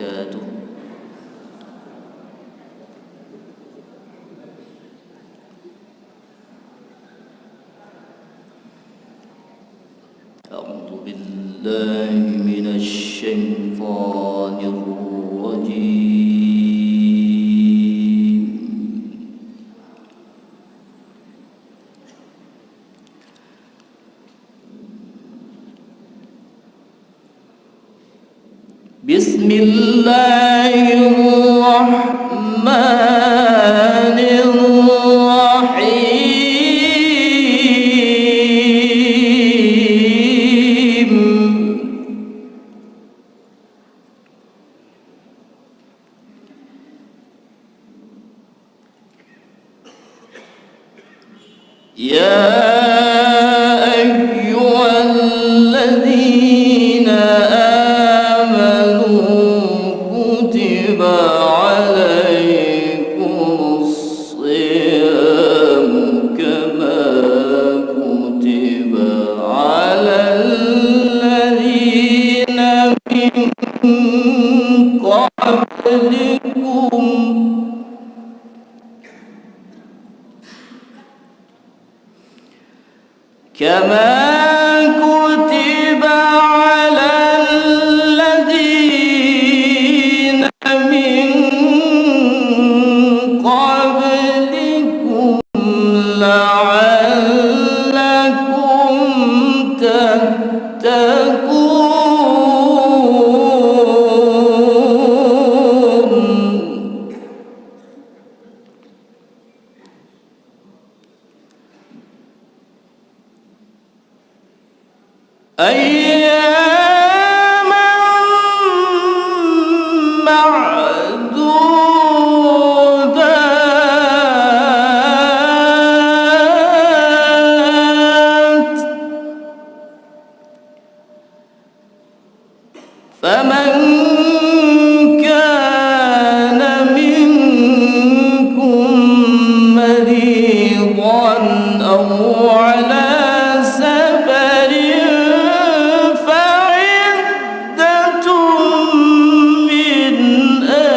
وبركاته. أعوذ بالله من الشيطان الرجيم. بسم الله الرحمن الرحيم. يا أيها الذين كتب عليكم الصيام كما كتب على الذين من قبلكم كما كتب على الذين من قبلكم لعلكم تتقون. أياما معدودات، فمن كان منكم مريضا أو على سفر فعدة من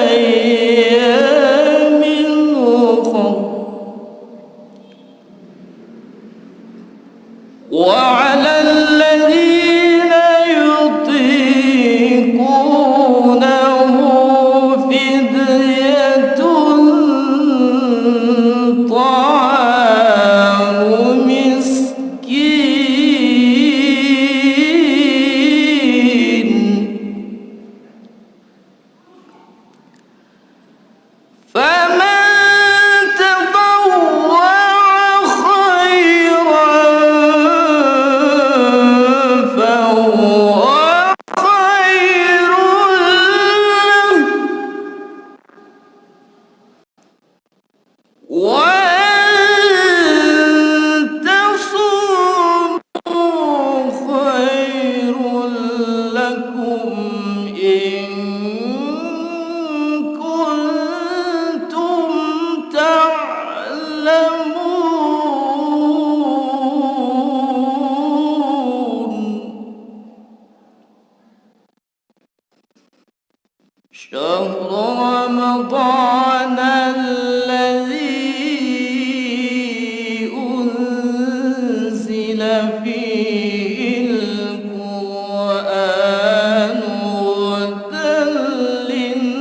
أيام أخر، وعلى الذين يطيقونه فدية طعام مسكين، فمن تطوع خيرا فهو خير له، وأن تصوموا خير لكم إن كنتم تعلمون. شهر رمضان الذي أنزل فيه القرآن هدى للناس